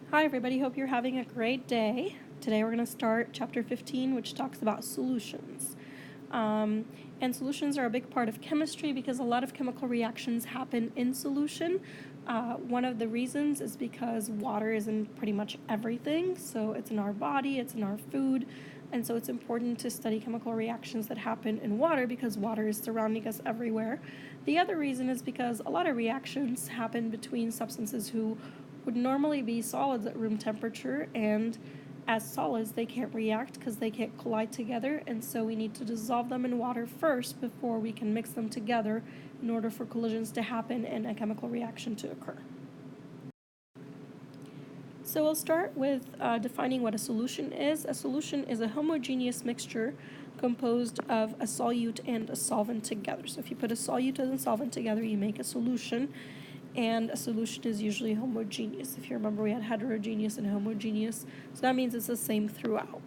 Hi everybody, hope you're having a great day. Today we're going to start chapter 15, which talks about solutions. And solutions are a big part of chemistry because a lot of chemical reactions happen in solution. One of the reasons is because water is in pretty much everything. So it's in our body, it's in our food, and so it's important to study chemical reactions that happen in water because water is surrounding us everywhere. The other reason is because a lot of reactions happen between substances who would normally be solids at room temperature, and as solids they can't react because they can't collide together, and so we need to dissolve them in water first before we can mix them together in order for collisions to happen and a chemical reaction to occur. So we'll start with defining what a solution is. A solution is a homogeneous mixture composed of a solute and a solvent together. So if you put a solute and a solvent together, you make a solution. And a solution is usually homogeneous. If you remember, we had heterogeneous and homogeneous, so that means it's the same throughout.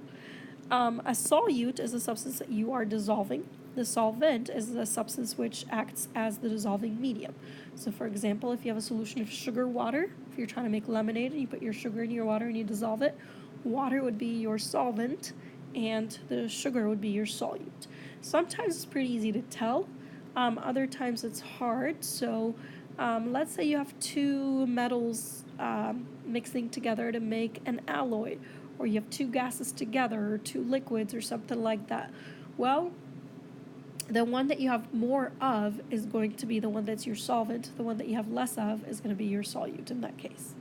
A solute is a substance that you are dissolving. The solvent is a substance which acts as the dissolving medium. So for example, if you have a solution of sugar water, if you're trying to make lemonade and you put your sugar in your water and you dissolve it, water would be your solvent and the sugar would be your solute. Sometimes it's pretty easy to tell. Other times it's hard. So let's say you have two metals mixing together to make an alloy, or you have two gases together, or two liquids, or something like that. Well, the one that you have more of is going to be the one that's your solvent. The one that you have less of is going to be your solute in that case.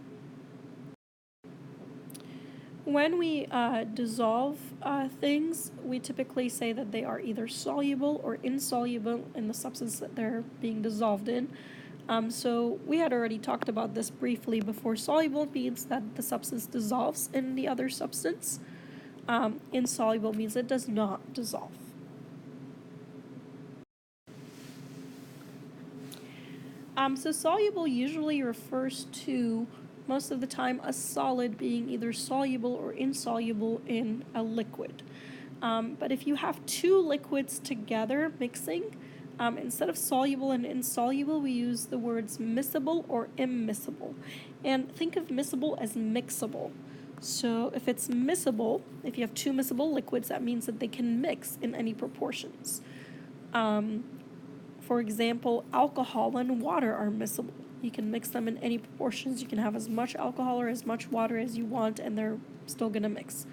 When we dissolve things, we typically say that they are either soluble or insoluble in the substance that they're being dissolved in. So we had already talked about this briefly before. Soluble means that the substance dissolves in the other substance. Insoluble means it does not dissolve. So soluble usually refers to, most of the time, a solid being either soluble or insoluble in a liquid. But if you have two liquids together mixing, instead of soluble and insoluble, we use the words miscible or immiscible. And think of miscible as mixable. So if it's miscible, if you have two miscible liquids, that means that they can mix in any proportions. For example, alcohol and water are miscible. You can mix them in any proportions. You can have as much alcohol or as much water as you want, and they're still going to mix.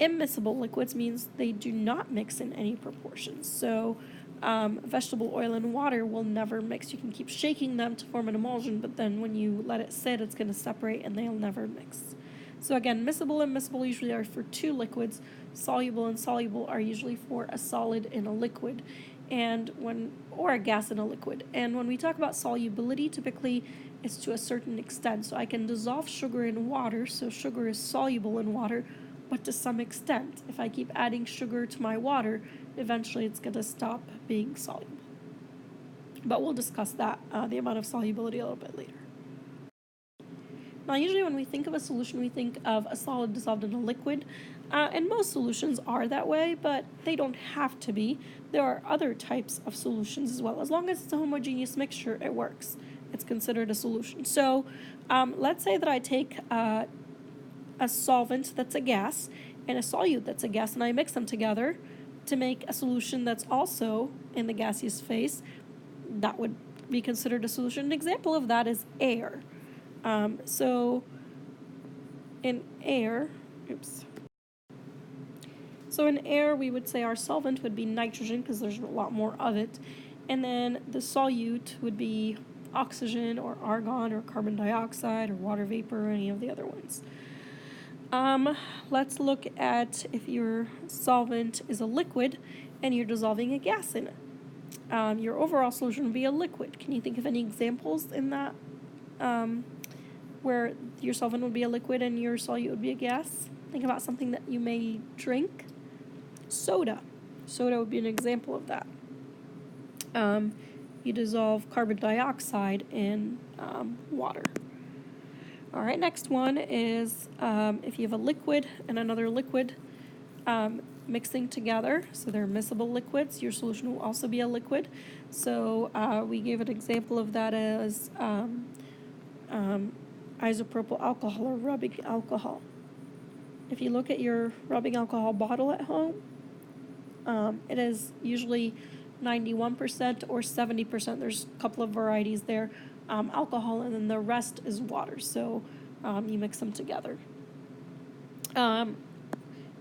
Immiscible liquids means they do not mix in any proportions. So vegetable oil and water will never mix. You can keep shaking them to form an emulsion, but then when you let it sit, it's going to separate and they'll never mix. So again, miscible and immiscible usually are for two liquids. Soluble and insoluble are usually for a solid in a liquid, or a gas in a liquid. And when we talk about solubility, typically it's to a certain extent. So I can dissolve sugar in water, so sugar is soluble in water, but to some extent. If I keep adding sugar to my water, eventually it's going to stop being soluble. But we'll discuss that, the amount of solubility, a little bit later. Now, usually when we think of a solution, we think of a solid dissolved in a liquid, and most solutions are that way, but they don't have to be. There are other types of solutions as well. As long as it's a homogeneous mixture, it works. It's considered a solution. So let's say that I take a solvent that's a gas and a solute that's a gas, and I mix them together to make a solution that's also in the gaseous phase. That would be considered a solution. An example of that is air. So in air, we would say our solvent would be nitrogen because there's a lot more of it, and then the solute would be oxygen or argon or carbon dioxide or water vapor or any of the other ones. Let's look at if your solvent is a liquid and you're dissolving a gas in it. Your overall solution would be a liquid. Can you think of any examples in that where your solvent would be a liquid and your solute would be a gas? Think about something that you may drink. Soda. Soda would be an example of that. You dissolve carbon dioxide in water. All right, next one is if you have a liquid and another liquid mixing together, so they're miscible liquids, your solution will also be a liquid. So we gave an example of that as isopropyl alcohol or rubbing alcohol. If you look at your rubbing alcohol bottle at home, it is usually 91% or 70%. There's a couple of varieties there, alcohol, and then the rest is water. So you mix them together.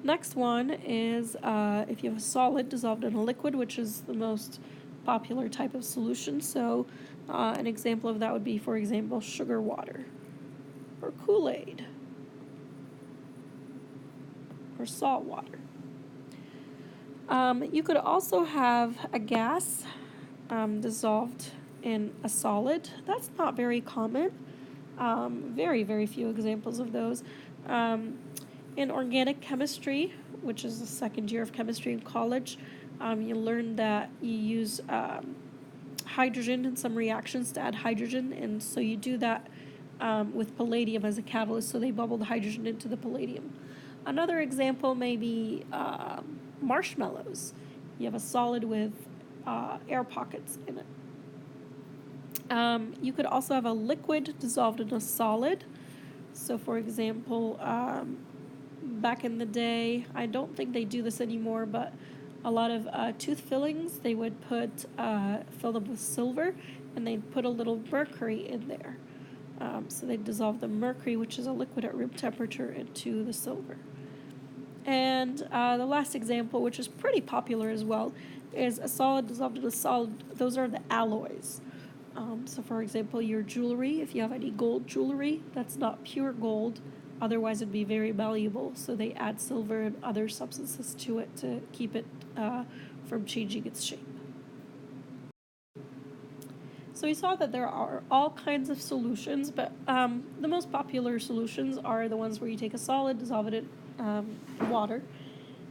Next one is if you have a solid dissolved in a liquid, which is the most popular type of solution. So an example of that would be, for example, sugar water or Kool-Aid or salt water. You could also have a gas dissolved in a solid. That's not very common. Very, very few examples of those. In organic chemistry, which is the second year of chemistry in college, you learn that you use hydrogen in some reactions to add hydrogen, and so you do that with palladium as a catalyst, so they bubble the hydrogen into the palladium. Another example may be marshmallows. You have a solid with air pockets in it. You could also have a liquid dissolved in a solid. So, for example, back in the day, I don't think they do this anymore, but a lot of tooth fillings, they would fill them with silver, and they'd put a little mercury in there. So they'd dissolve the mercury, which is a liquid at room temperature, into the silver. And the last example, which is pretty popular as well, is a solid dissolved in a solid. Those are the alloys. So for example, your jewelry, if you have any gold jewelry, that's not pure gold, otherwise it'd be very malleable. So they add silver and other substances to it to keep it from changing its shape. So we saw that there are all kinds of solutions, but the most popular solutions are the ones where you take a solid, dissolve it in water.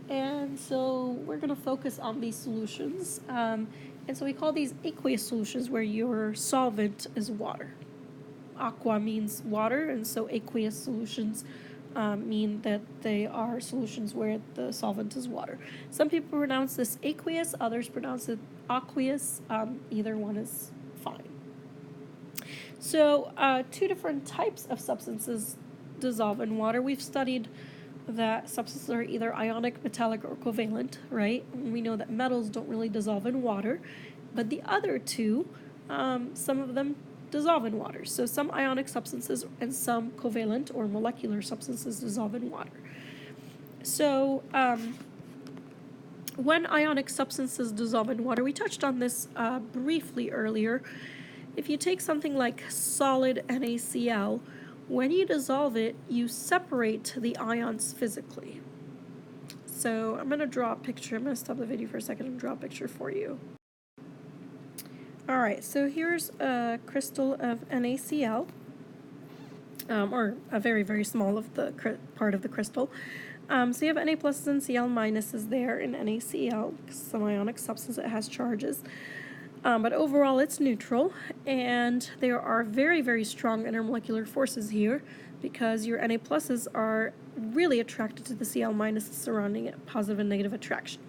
And so we're going to focus on these solutions. And so we call these aqueous solutions, where your solvent is water. Aqua means water, and so aqueous solutions mean that they are solutions where the solvent is water. Some people pronounce this aqueous, others pronounce it aqueous. Either one is fine. So two different types of substances dissolve in water. We've studied that substances are either ionic, metallic, or covalent, right? We know that metals don't really dissolve in water, but the other two, some of them dissolve in water. So some ionic substances and some covalent or molecular substances dissolve in water. So when ionic substances dissolve in water, we touched on this briefly earlier. If you take something like solid NaCl, when you dissolve it, you separate the ions physically. So I'm going to draw a picture. I'm going to stop the video for a second and draw a picture for you. All right, so here's a crystal of NaCl, or a very, very small of the part of the crystal. So you have Na pluses and Cl minuses there in NaCl, some ionic substance that has charges. But overall, it's neutral, and there are very, very strong intermolecular forces here because your Na pluses are really attracted to the Cl minuses surrounding it, positive and negative attraction.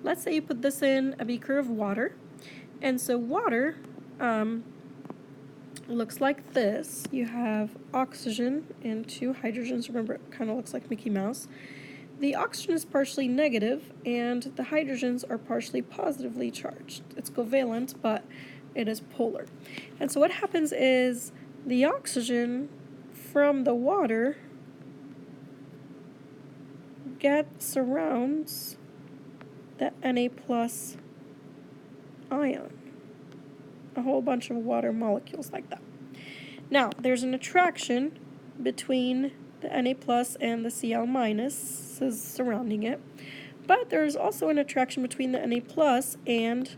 Let's say you put this in a beaker of water, and so water looks like this. You have oxygen and two hydrogens. Remember, it kind of looks like Mickey Mouse. The oxygen is partially negative, and the hydrogens are partially positively charged. It's covalent, but it is polar. And so what happens is the oxygen from the water surrounds the Na plus ion, a whole bunch of water molecules like that. Now, there's an attraction between the Na plus and the Cl minus surrounding it, but there's also an attraction between the Na plus and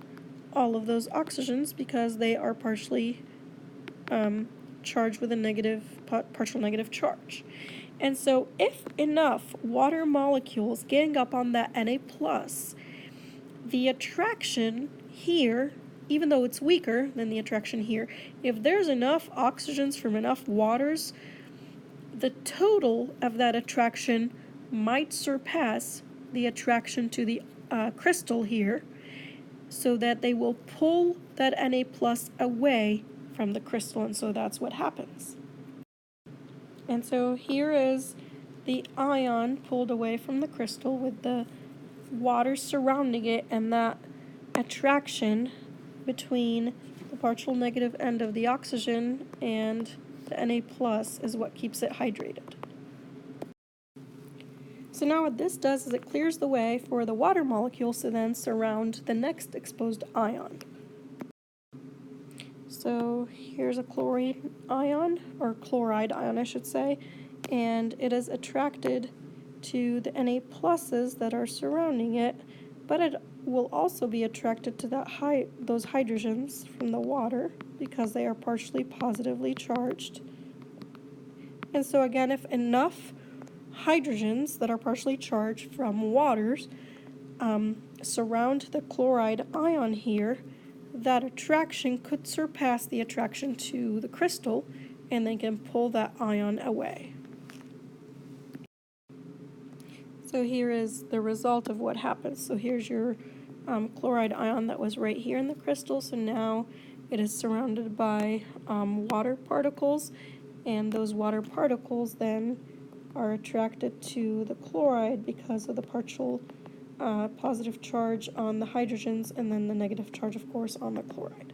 all of those oxygens because they are partially charged with a partial negative charge. And so if enough water molecules gang up on that Na plus, the attraction here, even though it's weaker than the attraction here, if there's enough oxygens from enough waters, the total of that attraction might surpass the attraction to the crystal here, so that they will pull that Na plus away from the crystal, and so that's what happens. And so here is the ion pulled away from the crystal with the water surrounding it, and that attraction between the partial negative end of the oxygen and the Na plus is what keeps it hydrated. So now what this does is it clears the way for the water molecules to then surround the next exposed ion. So here's a chlorine ion, or chloride ion I should say, and it is attracted to the Na pluses that are surrounding it, but it will also be attracted to those hydrogens from the water because they are partially positively charged. And so again, if enough hydrogens that are partially charged from waters surround the chloride ion here, that attraction could surpass the attraction to the crystal, and they can pull that ion away. So here is the result of what happens. So here's your chloride ion that was right here in the crystal. So now it is surrounded by water particles, and those water particles then are attracted to the chloride because of the partial positive charge on the hydrogens and then the negative charge, of course, on the chloride.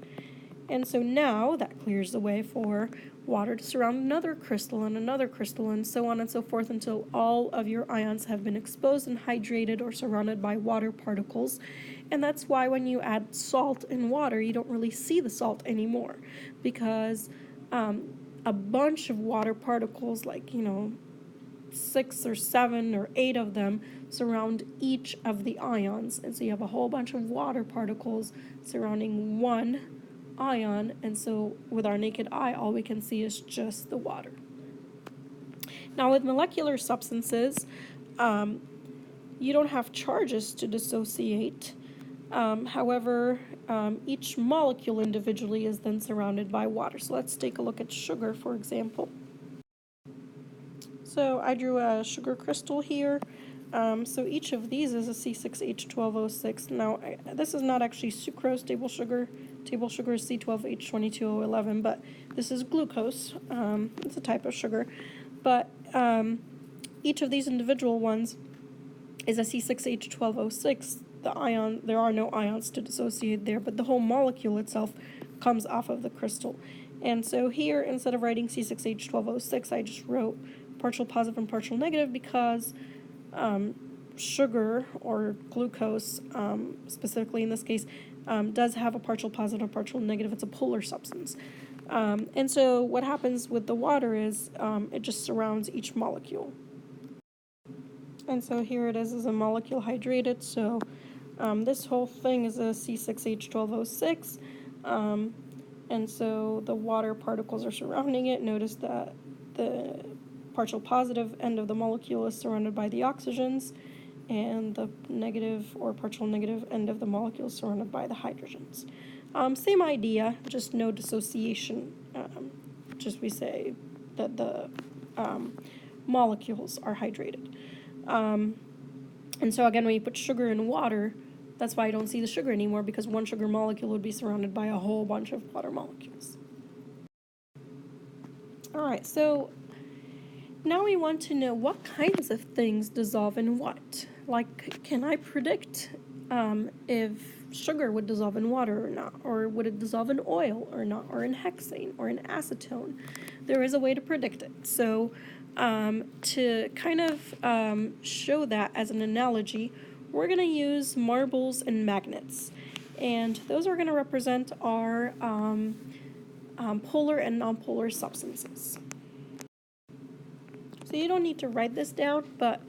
And so now that clears the way for water to surround another crystal and so on and so forth until all of your ions have been exposed and hydrated or surrounded by water particles. And that's why when you add salt in water, you don't really see the salt anymore, because a bunch of water particles, like 6 or 7 or 8 of them, surround each of the ions, and so you have a whole bunch of water particles surrounding one ion, and so with our naked eye all we can see is just the water. Now with molecular substances, you don't have charges to dissociate. However, each molecule individually is then surrounded by water. So let's take a look at sugar, for example. So I drew a sugar crystal here. So each of these is a C6H12O6. Now, this is not actually sucrose, table sugar. Table sugar is C12H22O11, but this is glucose. It's a type of sugar. But each of these individual ones is a C6H12O6. There are no ions to dissociate there, but the whole molecule itself comes off of the crystal. And so here, instead of writing C6H12O6, I just wrote partial positive and partial negative because sugar, or glucose specifically in this case, does have a partial positive and partial negative. It's a polar substance. And so what happens with the water is it just surrounds each molecule. And so here it is as a molecule hydrated. So this whole thing is a C6H12O6. And so the water particles are surrounding it. Notice that the partial positive end of the molecule is surrounded by the oxygens, and the negative or partial negative end of the molecule is surrounded by the hydrogens. Same idea, just no dissociation. Just we say that the molecules are hydrated. And so again, when you put sugar in water, that's why I don't see the sugar anymore, because one sugar molecule would be surrounded by a whole bunch of water molecules. All right, so now we want to know what kinds of things dissolve in what. Like, can I predict if sugar would dissolve in water or not, or would it dissolve in oil or not, or in hexane or in acetone? There is a way to predict it. So to kind of show that as an analogy, we're going to use marbles and magnets. And those are going to represent our polar and nonpolar substances. So you don't need to write this down, but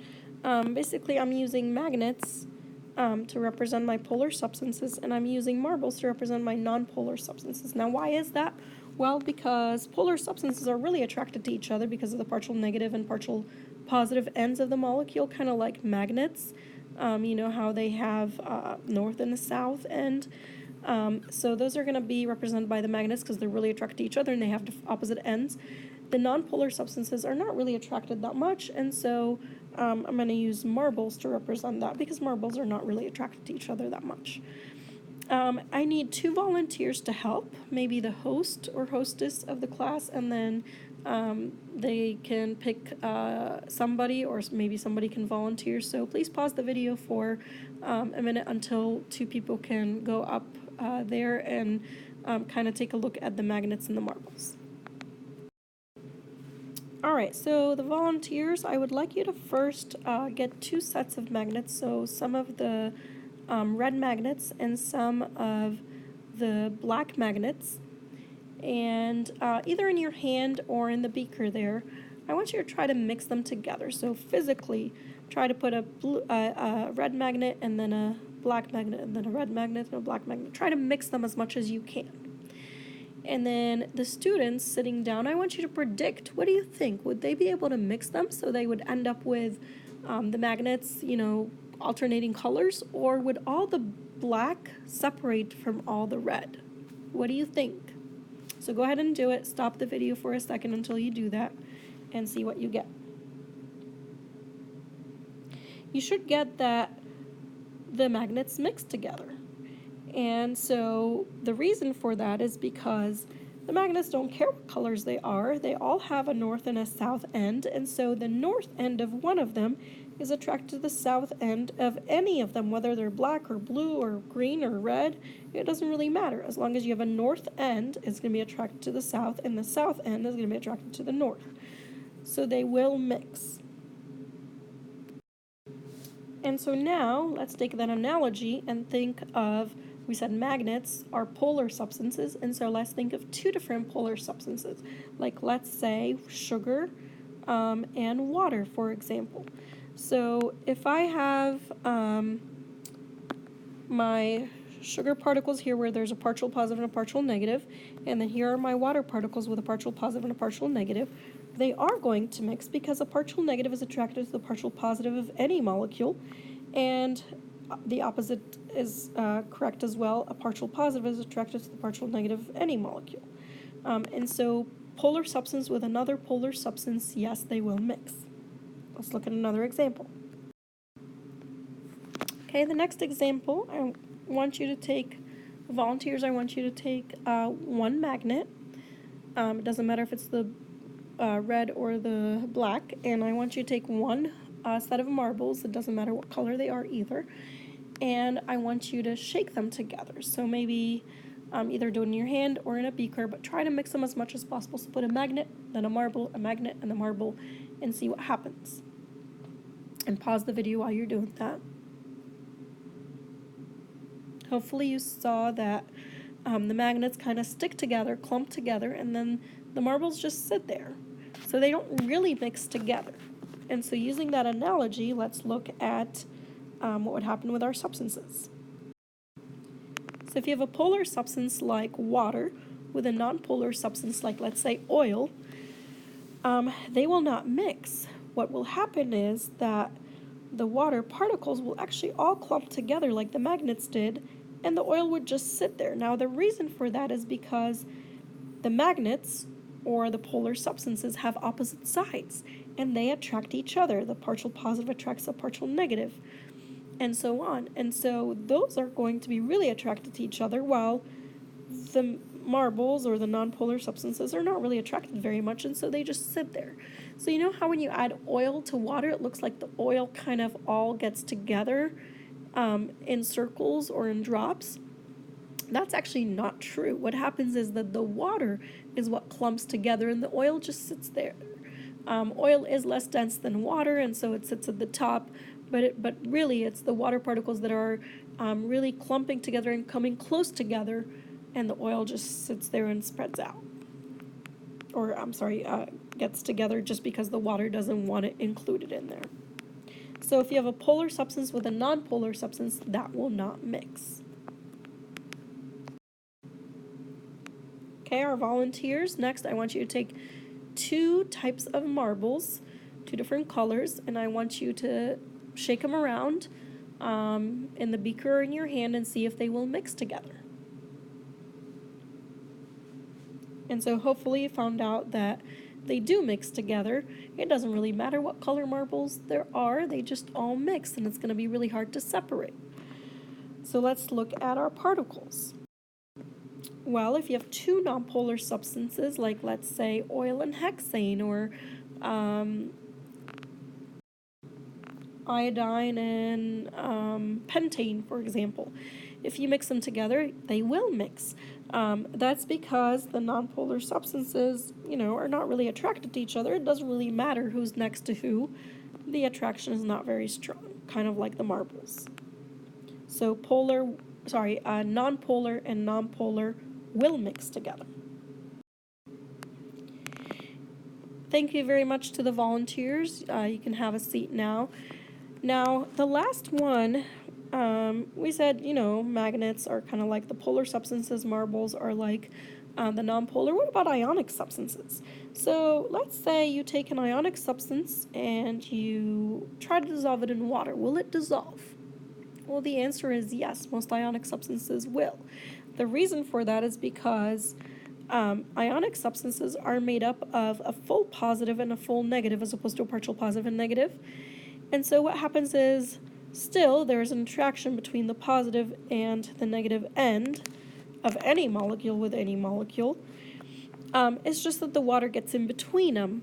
basically I'm using magnets to represent my polar substances, and I'm using marbles to represent my nonpolar substances. Now, why is that? Well, because polar substances are really attracted to each other because of the partial negative and partial positive ends of the molecule, kind of like magnets. You know how they have north and the south end. So those are going to be represented by the magnets because they're really attracted to each other and they have opposite ends. The nonpolar substances are not really attracted that much, and so I'm going to use marbles to represent that because marbles are not really attracted to each other that much. I need 2 volunteers to help, maybe the host or hostess of the class, and then they can pick somebody, or maybe somebody can volunteer. So please pause the video for a minute until two people can go up there and kind of take a look at the magnets and the marbles. Alright, so the volunteers, I would like you to first get two sets of magnets, so some of the red magnets and some of the black magnets, and either in your hand or in the beaker there, I want you to try to mix them together. So physically, try to put a red magnet and then a black magnet and then a red magnet and a black magnet. Try to mix them as much as you can. And then the students sitting down, I want you to predict, what do you think? Would they be able to mix them so they would end up with the magnets, alternating colors? Or would all the black separate from all the red? What do you think? So go ahead and do it. Stop the video for a second until you do that and see what you get. You should get that the magnets mix together. And so the reason for that is because the magnets don't care what colors they are. They all have a north and a south end, and so the north end of one of them is attracted to the south end of any of them, whether they're black or blue or green or red. It doesn't really matter. As long as you have a north end, it's going to be attracted to the south, and the south end is going to be attracted to the north. So they will mix. And so now let's take that analogy and think of, we said magnets are polar substances, and so let's think of two different polar substances, like let's say sugar and water, for example. So if I have my sugar particles here where there's a partial positive and a partial negative, and then here are my water particles with a partial positive and a partial negative, they are going to mix because a partial negative is attracted to the partial positive of any molecule, and the opposite is correct as well. A partial positive is attracted to the partial negative of any molecule. And so polar substance with another polar substance, yes, they will mix. Let's look at another example. Okay, the next example, I want you to take, volunteers, I want you to take one magnet. It doesn't matter if it's the red or the black, and I want you to take one set of marbles. It doesn't matter what color they are either. And I want you to shake them together. So maybe either do it in your hand or in a beaker, but try to mix them as much as possible. So put a magnet, then a marble, a magnet, and a marble, and see what happens. And pause the video while you're doing that. Hopefully you saw that the magnets kind of stick together, clump together, and then the marbles just sit there. So they don't really mix together. And so using that analogy, let's look at what would happen with our substances. So if you have a polar substance like water with a nonpolar substance like, let's say, oil, they will not mix. What will happen is that the water particles will actually all clump together like the magnets did, and the oil would just sit there. Now, the reason for that is because the magnets, or the polar substances, have opposite sides, and they attract each other. The partial positive attracts the partial negative, and so on. And so those are going to be really attracted to each other, while the marbles or the nonpolar substances are not really attracted very much, and so they just sit there. So you know how when you add oil to water, it looks like the oil kind of all gets together in circles or in drops? That's actually not true. What happens is that the water is what clumps together and the oil just sits there. Oil is less dense than water, and so it sits at the top, but really it's the water particles that are really clumping together and coming close together, and the oil just sits there and spreads out. Or, gets together just because the water doesn't want it included in there. So if you have a polar substance with a nonpolar substance, that will not mix. Okay, our volunteers, next I want you to take two types of marbles, two different colors, and I want you to shake them around in the beaker or in your hand and see if they will mix together. And so hopefully you found out that they do mix together. It doesn't really matter what color marbles there are, they just all mix, and it's going to be really hard to separate. So let's look at our particles. Well, if you have two nonpolar substances, like let's say oil and hexane, or iodine and pentane, for example, if you mix them together, they will mix. That's because the nonpolar substances, are not really attracted to each other. It doesn't really matter who's next to who. The attraction is not very strong, kind of like the marbles. So nonpolar and nonpolar will mix together. Thank you very much to the volunteers. You can have a seat now. Now, the last one, we said, magnets are kind of like the polar substances, marbles are like the nonpolar. What about ionic substances? So let's say you take an ionic substance and you try to dissolve it in water. Will it dissolve? Well, the answer is yes, most ionic substances will. The reason for that is because ionic substances are made up of a full positive and a full negative as opposed to a partial positive and negative. And so what happens is still there's an attraction between the positive and the negative end of any molecule with any molecule. It's just that the water gets in between them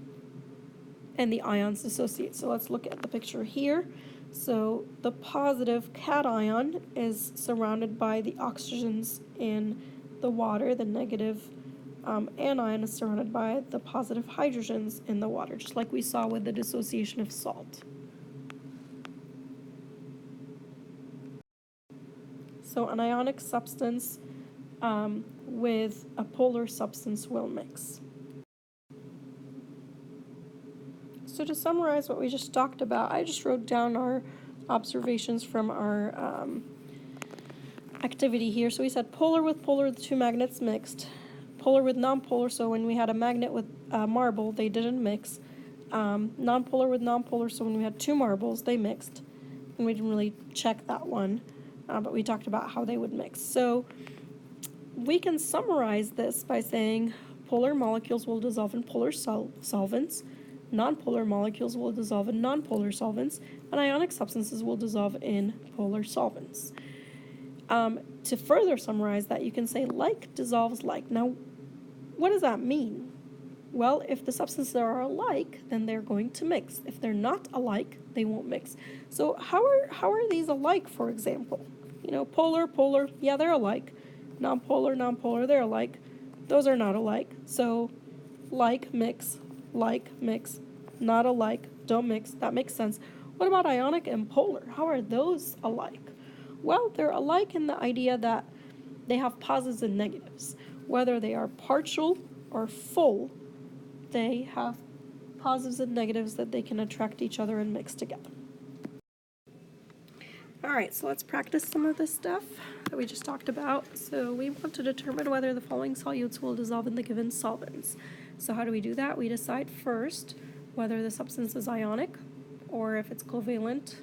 and the ions dissociate. So let's look at the picture here. So the positive cation is surrounded by the oxygens in the water. The negative anion is surrounded by the positive hydrogens in the water, just like we saw with the dissociation of salt. So an ionic substance with a polar substance will mix. So to summarize what we just talked about, I just wrote down our observations from our activity here. So we said polar with polar, the two magnets mixed. Polar with nonpolar, so when we had a magnet with a marble, they didn't mix. Nonpolar with nonpolar, so when we had two marbles, they mixed. And we didn't really check that one, but we talked about how they would mix. So we can summarize this by saying polar molecules will dissolve in polar solvents. Nonpolar molecules will dissolve in nonpolar solvents, and ionic substances will dissolve in polar solvents. To further summarize that, you can say like dissolves like. Now, what does that mean? Well, if the substances are alike, then they're going to mix. If they're not alike, they won't mix. So how are these alike, for example? Polar, polar, yeah, they're alike. Nonpolar, nonpolar, they're alike. Those are not alike. So like, mix, not alike, don't mix. That makes sense. What about ionic and polar? How are those alike? Well, they're alike in the idea that they have positives and negatives. Whether they are partial or full, they have positives and negatives that they can attract each other and mix together. All right, so let's practice some of this stuff that we just talked about. So we want to determine whether the following solutes will dissolve in the given solvents. So how do we do that? We decide first whether the substance is ionic or if it's covalent,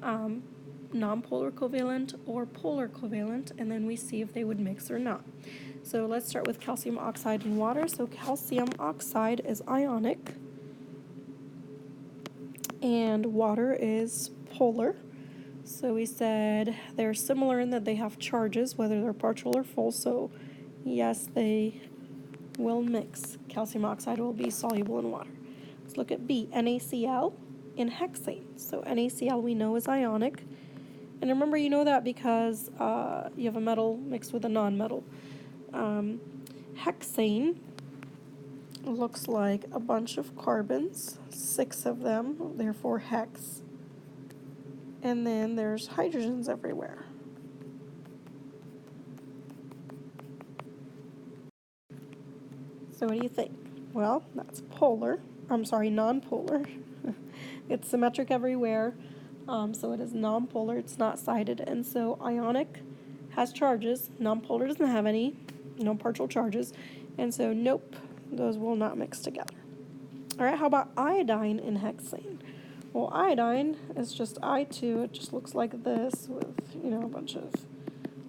nonpolar covalent, or polar covalent, and then we see if they would mix or not. So let's start with calcium oxide and water. So calcium oxide is ionic and water is polar. So we said they're similar in that they have charges, whether they're partial or full. So yes, they will mix. Calcium oxide will be soluble in water. Let's look at B, NaCl in hexane. So NaCl we know is ionic. And remember, you know that because you have a metal mixed with a non-metal. Hexane looks like a bunch of carbons, 6 of them, therefore hex. And then there's hydrogens everywhere. So what do you think? Well, that's non-polar. It's symmetric everywhere, so it is non-polar, it's not sided, and so ionic has charges, non-polar doesn't have any, no partial charges, and so nope, those will not mix together. All right, how about iodine in hexane? Well, iodine is just I2, it just looks like this with, a bunch of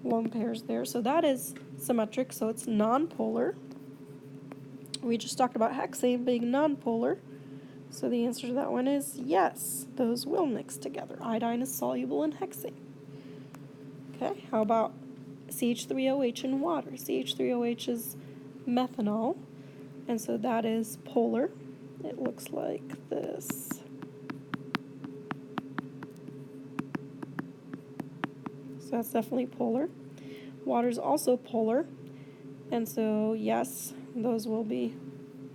lone pairs there, so that is symmetric, so it's non-polar. We just talked about hexane being non-polar, so the answer to that one is yes, those will mix together. Iodine is soluble in hexane. Okay, how about CH3OH in water. CH3OH is methanol, and so that is polar. It looks like this. So that's definitely polar. Water is also polar, and so yes, those will be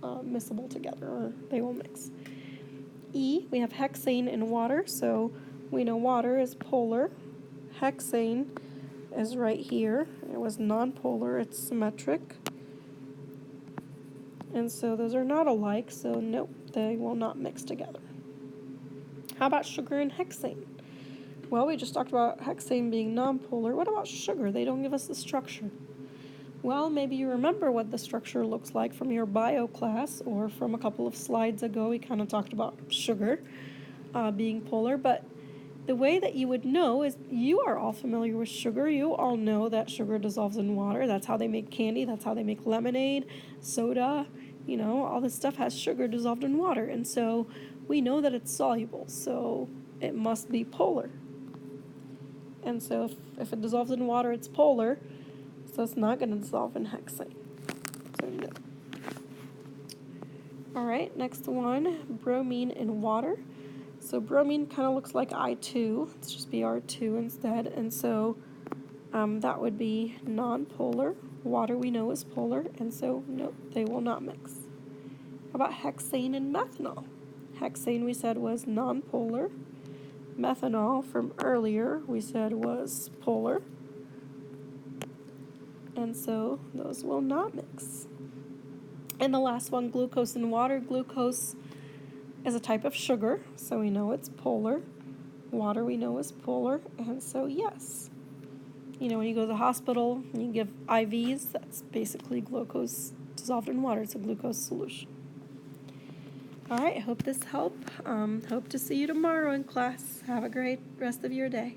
miscible together, or they will mix. E, we have hexane in water, so we know water is polar. Hexane is right here. It was nonpolar, it's symmetric. And so those are not alike, so nope, they will not mix together. How about sugar and hexane? Well, we just talked about hexane being nonpolar. What about sugar? They don't give us the structure. Well, maybe you remember what the structure looks like from your bio class, or from a couple of slides ago, we kind of talked about sugar being polar, but the way that you would know is you are all familiar with sugar. You all know that sugar dissolves in water. That's how they make candy. That's how they make lemonade, soda. You know, all this stuff has sugar dissolved in water. And so we know that it's soluble. So it must be polar. And so if it dissolves in water, it's polar. So it's not going to dissolve in hexane. So no. All right, next one, bromine in water. So bromine kind of looks like I2. Let's just be R2 instead. And so that would be nonpolar. Water we know is polar, and so no, they will not mix. How about hexane and methanol? Hexane we said was nonpolar. Methanol from earlier we said was polar. And so those will not mix. And the last one, glucose in water. Glucose is a type of sugar, so we know it's polar. Water we know is polar, and so yes. You know, when you go to the hospital and you give IVs, that's basically glucose dissolved in water. It's a glucose solution. All right, I hope this helped. Hope to see you tomorrow in class. Have a great rest of your day.